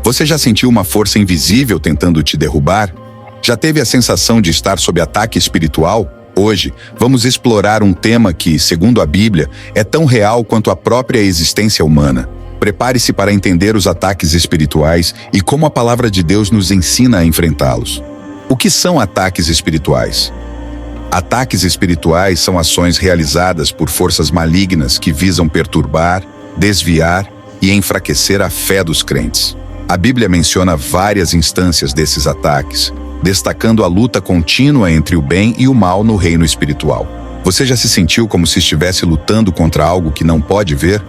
Você já sentiu uma força invisível tentando te derrubar? Já teve a sensação de estar sob ataque espiritual? Hoje, vamos explorar um tema que, segundo a Bíblia, é tão real quanto a própria existência humana. Prepare-se para entender os ataques espirituais e como a palavra de Deus nos ensina a enfrentá-los. O que são ataques espirituais? Ataques espirituais são ações realizadas por forças malignas que visam perturbar, desviar e enfraquecer a fé dos crentes. A Bíblia menciona várias instâncias desses ataques, destacando a luta contínua entre o bem e o mal no reino espiritual. Você já se sentiu como se estivesse lutando contra algo que não pode ver?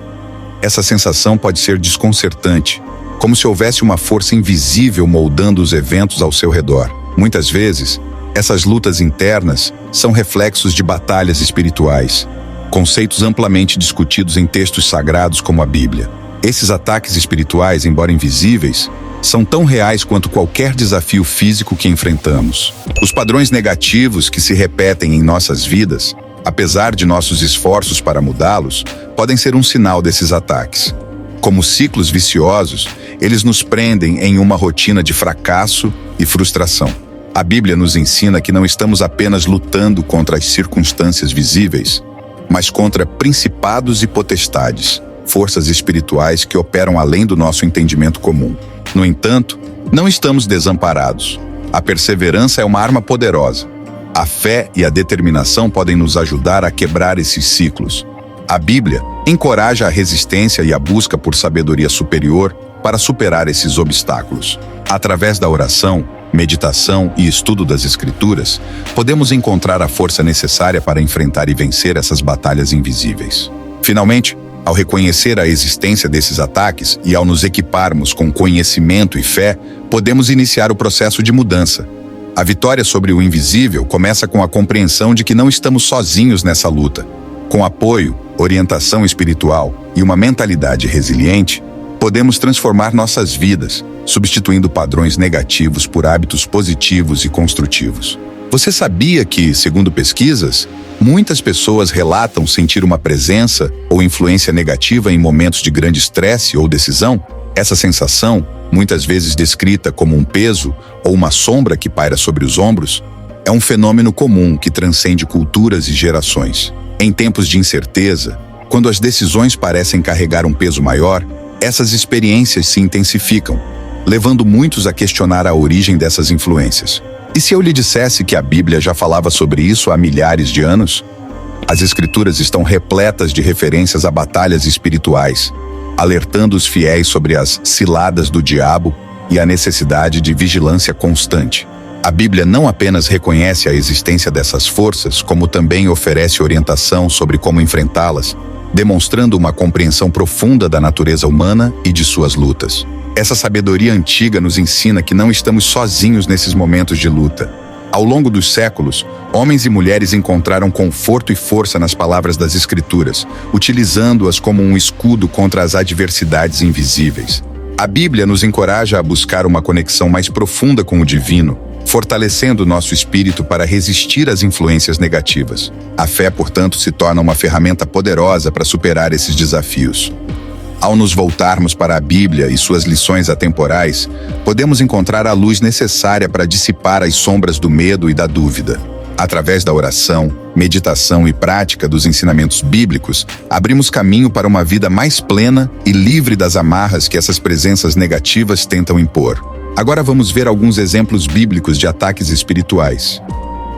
Essa sensação pode ser desconcertante, como se houvesse uma força invisível moldando os eventos ao seu redor. Muitas vezes, essas lutas internas são reflexos de batalhas espirituais, conceitos amplamente discutidos em textos sagrados como a Bíblia. Esses ataques espirituais, embora invisíveis, são tão reais quanto qualquer desafio físico que enfrentamos. Os padrões negativos que se repetem em nossas vidas, apesar de nossos esforços para mudá-los, podem ser um sinal desses ataques. Como ciclos viciosos, eles nos prendem em uma rotina de fracasso e frustração. A Bíblia nos ensina que não estamos apenas lutando contra as circunstâncias visíveis, mas contra principados e potestades, forças espirituais que operam além do nosso entendimento comum. No entanto, não estamos desamparados. A perseverança é uma arma poderosa. A fé e a determinação podem nos ajudar a quebrar esses ciclos. A Bíblia encoraja a resistência e a busca por sabedoria superior para superar esses obstáculos. Através da oração, meditação e estudo das Escrituras, podemos encontrar a força necessária para enfrentar e vencer essas batalhas invisíveis. Finalmente, ao reconhecer a existência desses ataques e ao nos equiparmos com conhecimento e fé, podemos iniciar o processo de mudança. A vitória sobre o invisível começa com a compreensão de que não estamos sozinhos nessa luta. Com apoio, orientação espiritual e uma mentalidade resiliente, podemos transformar nossas vidas, substituindo padrões negativos por hábitos positivos e construtivos. Você sabia que, segundo pesquisas, muitas pessoas relatam sentir uma presença ou influência negativa em momentos de grande estresse ou decisão? Essa sensação, muitas vezes descrita como um peso ou uma sombra que paira sobre os ombros, é um fenômeno comum que transcende culturas e gerações. Em tempos de incerteza, quando as decisões parecem carregar um peso maior, essas experiências se intensificam, levando muitos a questionar a origem dessas influências. E se eu lhe dissesse que a Bíblia já falava sobre isso há milhares de anos? As Escrituras estão repletas de referências a batalhas espirituais, alertando os fiéis sobre as ciladas do diabo e a necessidade de vigilância constante. A Bíblia não apenas reconhece a existência dessas forças, como também oferece orientação sobre como enfrentá-las, demonstrando uma compreensão profunda da natureza humana e de suas lutas. Essa sabedoria antiga nos ensina que não estamos sozinhos nesses momentos de luta. Ao longo dos séculos, homens e mulheres encontraram conforto e força nas palavras das Escrituras, utilizando-as como um escudo contra as adversidades invisíveis. A Bíblia nos encoraja a buscar uma conexão mais profunda com o divino, fortalecendo nosso espírito para resistir às influências negativas. A fé, portanto, se torna uma ferramenta poderosa para superar esses desafios. Ao nos voltarmos para a Bíblia e suas lições atemporais, podemos encontrar a luz necessária para dissipar as sombras do medo e da dúvida. Através da oração, meditação e prática dos ensinamentos bíblicos, abrimos caminho para uma vida mais plena e livre das amarras que essas presenças negativas tentam impor. Agora vamos ver alguns exemplos bíblicos de ataques espirituais.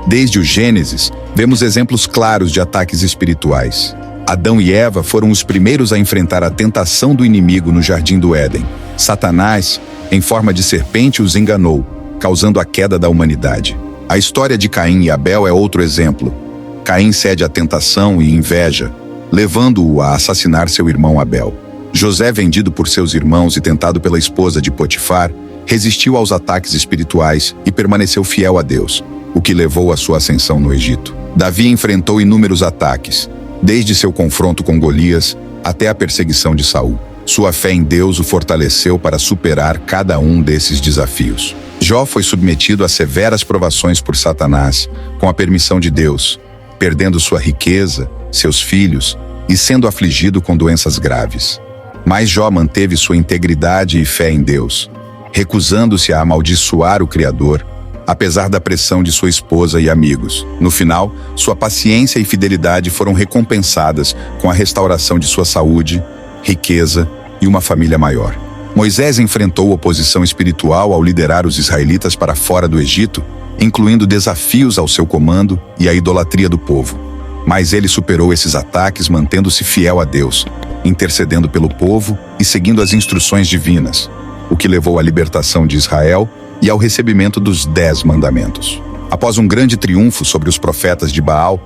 Desde o Gênesis, vemos exemplos claros de ataques espirituais. Adão e Eva foram os primeiros a enfrentar a tentação do inimigo no Jardim do Éden. Satanás, em forma de serpente, os enganou, causando a queda da humanidade. A história de Caim e Abel é outro exemplo. Caim cede à tentação e inveja, levando-o a assassinar seu irmão Abel. José, vendido por seus irmãos e tentado pela esposa de Potifar, resistiu aos ataques espirituais e permaneceu fiel a Deus, o que levou à sua ascensão no Egito. Davi enfrentou inúmeros ataques, desde seu confronto com Golias até a perseguição de Saul. Sua fé em Deus o fortaleceu para superar cada um desses desafios. Jó foi submetido a severas provações por Satanás, com a permissão de Deus, perdendo sua riqueza, seus filhos e sendo afligido com doenças graves. Mas Jó manteve sua integridade e fé em Deus, recusando-se a amaldiçoar o Criador, apesar da pressão de sua esposa e amigos. No final, sua paciência e fidelidade foram recompensadas com a restauração de sua saúde, riqueza e uma família maior. Moisés enfrentou oposição espiritual ao liderar os israelitas para fora do Egito, incluindo desafios ao seu comando e à idolatria do povo. Mas ele superou esses ataques mantendo-se fiel a Deus, intercedendo pelo povo e seguindo as instruções divinas, o que levou à libertação de Israel e ao recebimento dos 10 mandamentos. Após um grande triunfo sobre os profetas de Baal,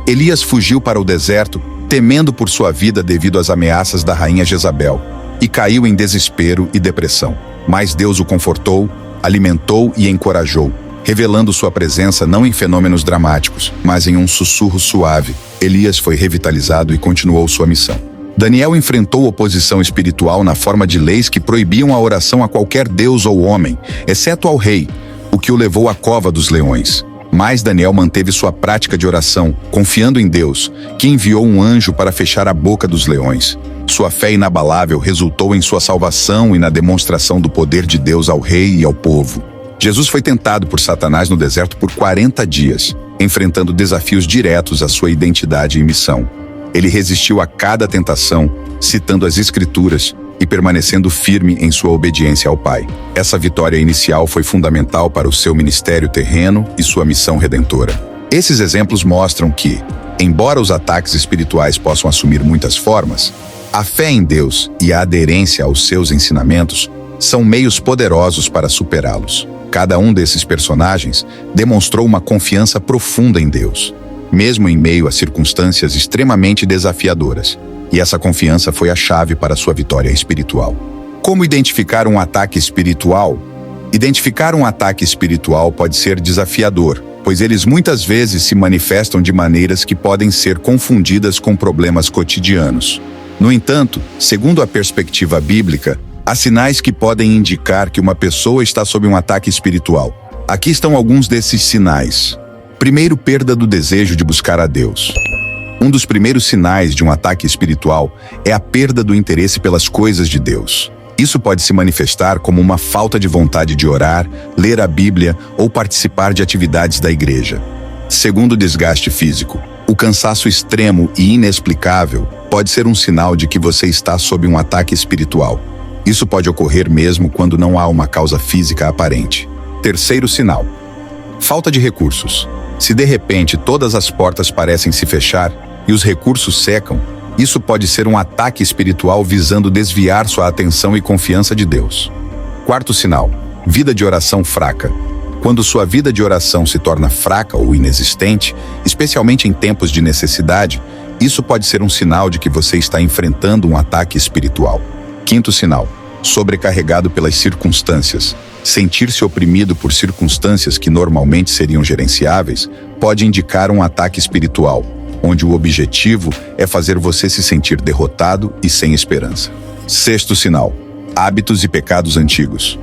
Elias fugiu para o deserto, temendo por sua vida devido às ameaças da rainha Jezabel, e caiu em desespero e depressão. Mas Deus o confortou, alimentou e encorajou, revelando sua presença não em fenômenos dramáticos, mas em um sussurro suave. Elias foi revitalizado e continuou sua missão. Daniel enfrentou oposição espiritual na forma de leis que proibiam a oração a qualquer deus ou homem, exceto ao rei, o que o levou à cova dos leões. Mas Daniel manteve sua prática de oração, confiando em Deus, que enviou um anjo para fechar a boca dos leões. Sua fé inabalável resultou em sua salvação e na demonstração do poder de Deus ao rei e ao povo. Jesus foi tentado por Satanás no deserto por 40 dias, enfrentando desafios diretos à sua identidade e missão. Ele resistiu a cada tentação, citando as Escrituras e permanecendo firme em sua obediência ao Pai. Essa vitória inicial foi fundamental para o seu ministério terreno e sua missão redentora. Esses exemplos mostram que, embora os ataques espirituais possam assumir muitas formas, a fé em Deus e a aderência aos seus ensinamentos são meios poderosos para superá-los. Cada um desses personagens demonstrou uma confiança profunda em Deus, mesmo em meio a circunstâncias extremamente desafiadoras, e essa confiança foi a chave para sua vitória espiritual. Como identificar um ataque espiritual? Identificar um ataque espiritual pode ser desafiador, pois eles muitas vezes se manifestam de maneiras que podem ser confundidas com problemas cotidianos. No entanto, segundo a perspectiva bíblica, há sinais que podem indicar que uma pessoa está sob um ataque espiritual. Aqui estão alguns desses sinais. Primeiro, perda do desejo de buscar a Deus. Um dos primeiros sinais de um ataque espiritual é a perda do interesse pelas coisas de Deus. Isso pode se manifestar como uma falta de vontade de orar, ler a Bíblia ou participar de atividades da igreja. Segundo, desgaste físico. O cansaço extremo e inexplicável pode ser um sinal de que você está sob um ataque espiritual. Isso pode ocorrer mesmo quando não há uma causa física aparente. Terceiro sinal: falta de recursos. Se de repente todas as portas parecem se fechar e os recursos secam, isso pode ser um ataque espiritual visando desviar sua atenção e confiança de Deus. Quarto sinal: vida de oração fraca. Quando sua vida de oração se torna fraca ou inexistente, especialmente em tempos de necessidade, isso pode ser um sinal de que você está enfrentando um ataque espiritual. Quinto sinal: sobrecarregado pelas circunstâncias. Sentir-se oprimido por circunstâncias que normalmente seriam gerenciáveis pode indicar um ataque espiritual, onde o objetivo é fazer você se sentir derrotado e sem esperança. Sexto sinal: hábitos e pecados antigos.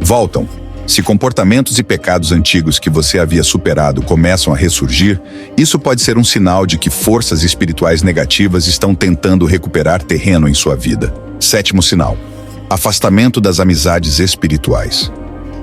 Voltam. Se comportamentos e pecados antigos que você havia superado começam a ressurgir, isso pode ser um sinal de que forças espirituais negativas estão tentando recuperar terreno em sua vida. Sétimo sinal: afastamento das amizades espirituais.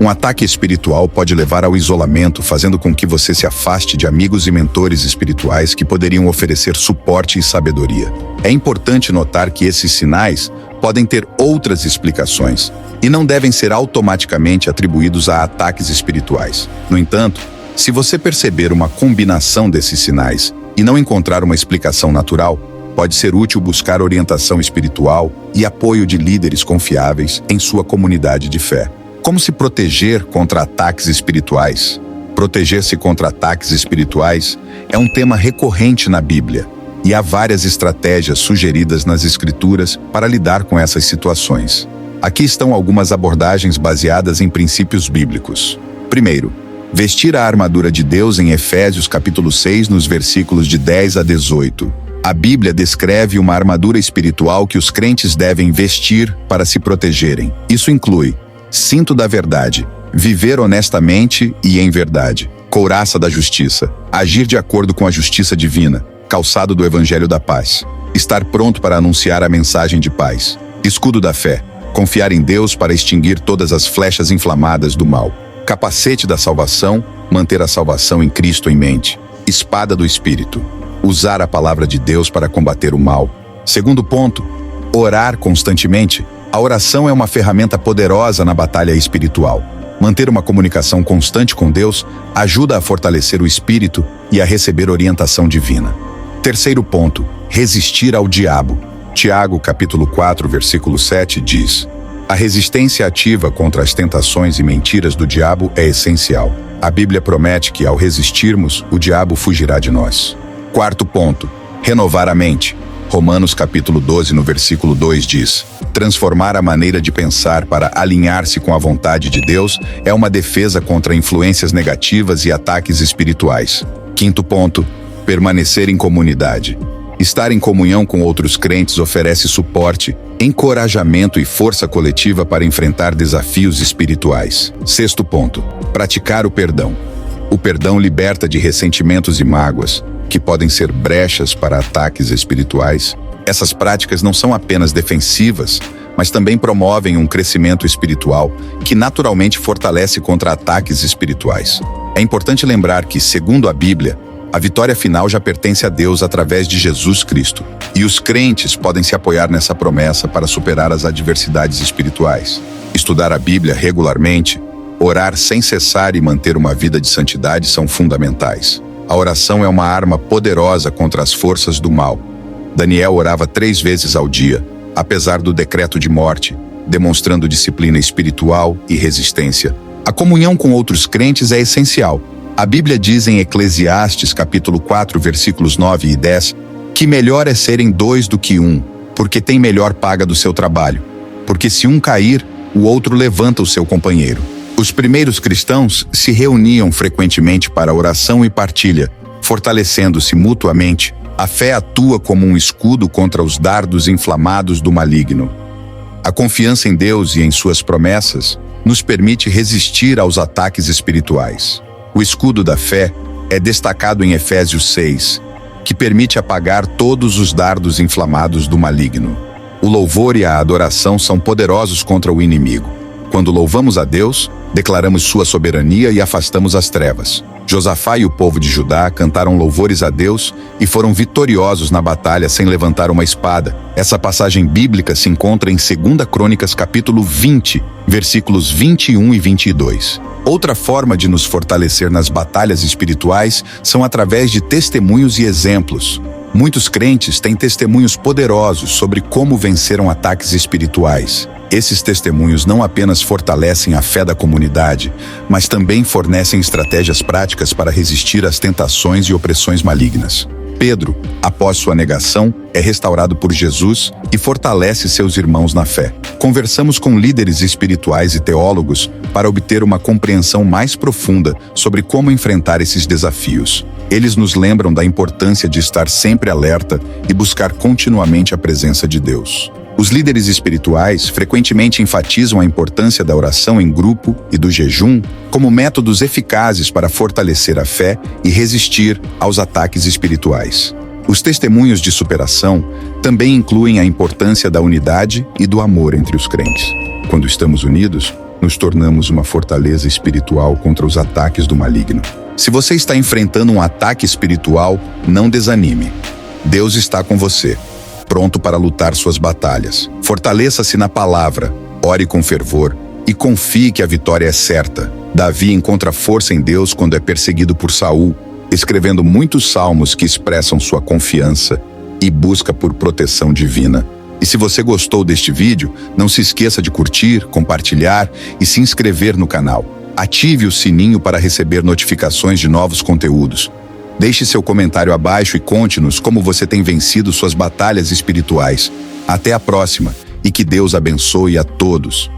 Um ataque espiritual pode levar ao isolamento, fazendo com que você se afaste de amigos e mentores espirituais que poderiam oferecer suporte e sabedoria. É importante notar que esses sinais podem ter outras explicações e não devem ser automaticamente atribuídos a ataques espirituais. No entanto, se você perceber uma combinação desses sinais e não encontrar uma explicação natural, pode ser útil buscar orientação espiritual e apoio de líderes confiáveis em sua comunidade de fé. Como se proteger contra ataques espirituais? Proteger-se contra ataques espirituais é um tema recorrente na Bíblia, e há várias estratégias sugeridas nas Escrituras para lidar com essas situações. Aqui estão algumas abordagens baseadas em princípios bíblicos. Primeiro, vestir a armadura de Deus em Efésios capítulo 6, nos versículos de 10 a 18. A Bíblia descreve uma armadura espiritual que os crentes devem vestir para se protegerem. Isso inclui cinto da verdade, viver honestamente e em verdade, couraça da justiça, agir de acordo com a justiça divina, calçado do evangelho da paz, estar pronto para anunciar a mensagem de paz, escudo da fé, Confiar em Deus para extinguir todas as flechas inflamadas do mal. Capacete da salvação, manter a salvação em Cristo em mente. Espada do Espírito. Usar a palavra de Deus para combater o mal. Segundo ponto, orar constantemente. A oração é uma ferramenta poderosa na batalha espiritual. Manter uma comunicação constante com Deus ajuda a fortalecer o espírito e a receber orientação divina. Terceiro ponto, resistir ao diabo. Tiago, capítulo 4, versículo 7, diz: a resistência ativa contra as tentações e mentiras do diabo é essencial. A Bíblia promete que, ao resistirmos, o diabo fugirá de nós. Quarto ponto, renovar a mente. Romanos capítulo 12, no versículo 2 diz: transformar a maneira de pensar para alinhar-se com a vontade de Deus é uma defesa contra influências negativas e ataques espirituais. Quinto ponto, permanecer em comunidade. Estar em comunhão com outros crentes oferece suporte, encorajamento e força coletiva para enfrentar desafios espirituais. Sexto ponto, praticar o perdão. O perdão liberta de ressentimentos e mágoas, que podem ser brechas para ataques espirituais. Essas práticas não são apenas defensivas, mas também promovem um crescimento espiritual que naturalmente fortalece contra ataques espirituais. É importante lembrar que, segundo a Bíblia, a vitória final já pertence a Deus através de Jesus Cristo, e os crentes podem se apoiar nessa promessa para superar as adversidades espirituais. Estudar a Bíblia regularmente, orar sem cessar e manter uma vida de santidade são fundamentais. A oração é uma arma poderosa contra as forças do mal. Daniel orava 3 vezes ao dia, apesar do decreto de morte, demonstrando disciplina espiritual e resistência. A comunhão com outros crentes é essencial. A Bíblia diz em Eclesiastes, capítulo 4, versículos 9 e 10, que melhor é serem 2 do que 1, porque tem melhor paga do seu trabalho. Porque se um cair, o outro levanta o seu companheiro. Os primeiros cristãos se reuniam frequentemente para oração e partilha, fortalecendo-se mutuamente. A fé atua como um escudo contra os dardos inflamados do maligno. A confiança em Deus e em suas promessas nos permite resistir aos ataques espirituais. O escudo da fé é destacado em Efésios 6, que permite apagar todos os dardos inflamados do maligno. O louvor e a adoração são poderosos contra o inimigo. Quando louvamos a Deus, declaramos sua soberania e afastamos as trevas. Josafá e o povo de Judá cantaram louvores a Deus e foram vitoriosos na batalha sem levantar uma espada. Essa passagem bíblica se encontra em 2 Crônicas capítulo 20, versículos 21 e 22. Outra forma de nos fortalecer nas batalhas espirituais são através de testemunhos e exemplos. Muitos crentes têm testemunhos poderosos sobre como venceram ataques espirituais. Esses testemunhos não apenas fortalecem a fé da comunidade, mas também fornecem estratégias práticas para resistir às tentações e opressões malignas. Pedro, após sua negação, é restaurado por Jesus e fortalece seus irmãos na fé. Conversamos com líderes espirituais e teólogos para obter uma compreensão mais profunda sobre como enfrentar esses desafios. Eles nos lembram da importância de estar sempre alerta e buscar continuamente a presença de Deus. Os líderes espirituais frequentemente enfatizam a importância da oração em grupo e do jejum como métodos eficazes para fortalecer a fé e resistir aos ataques espirituais. Os testemunhos de superação também incluem a importância da unidade e do amor entre os crentes. Quando estamos unidos, nos tornamos uma fortaleza espiritual contra os ataques do maligno. Se você está enfrentando um ataque espiritual, não desanime. Deus está com você, pronto para lutar suas batalhas. Fortaleça-se na palavra, ore com fervor e confie que a vitória é certa. Davi encontra força em Deus quando é perseguido por Saul, escrevendo muitos salmos que expressam sua confiança e busca por proteção divina. E se você gostou deste vídeo, não se esqueça de curtir, compartilhar e se inscrever no canal. Ative o sininho para receber notificações de novos conteúdos. Deixe seu comentário abaixo e conte-nos como você tem vencido suas batalhas espirituais. Até a próxima e que Deus abençoe a todos.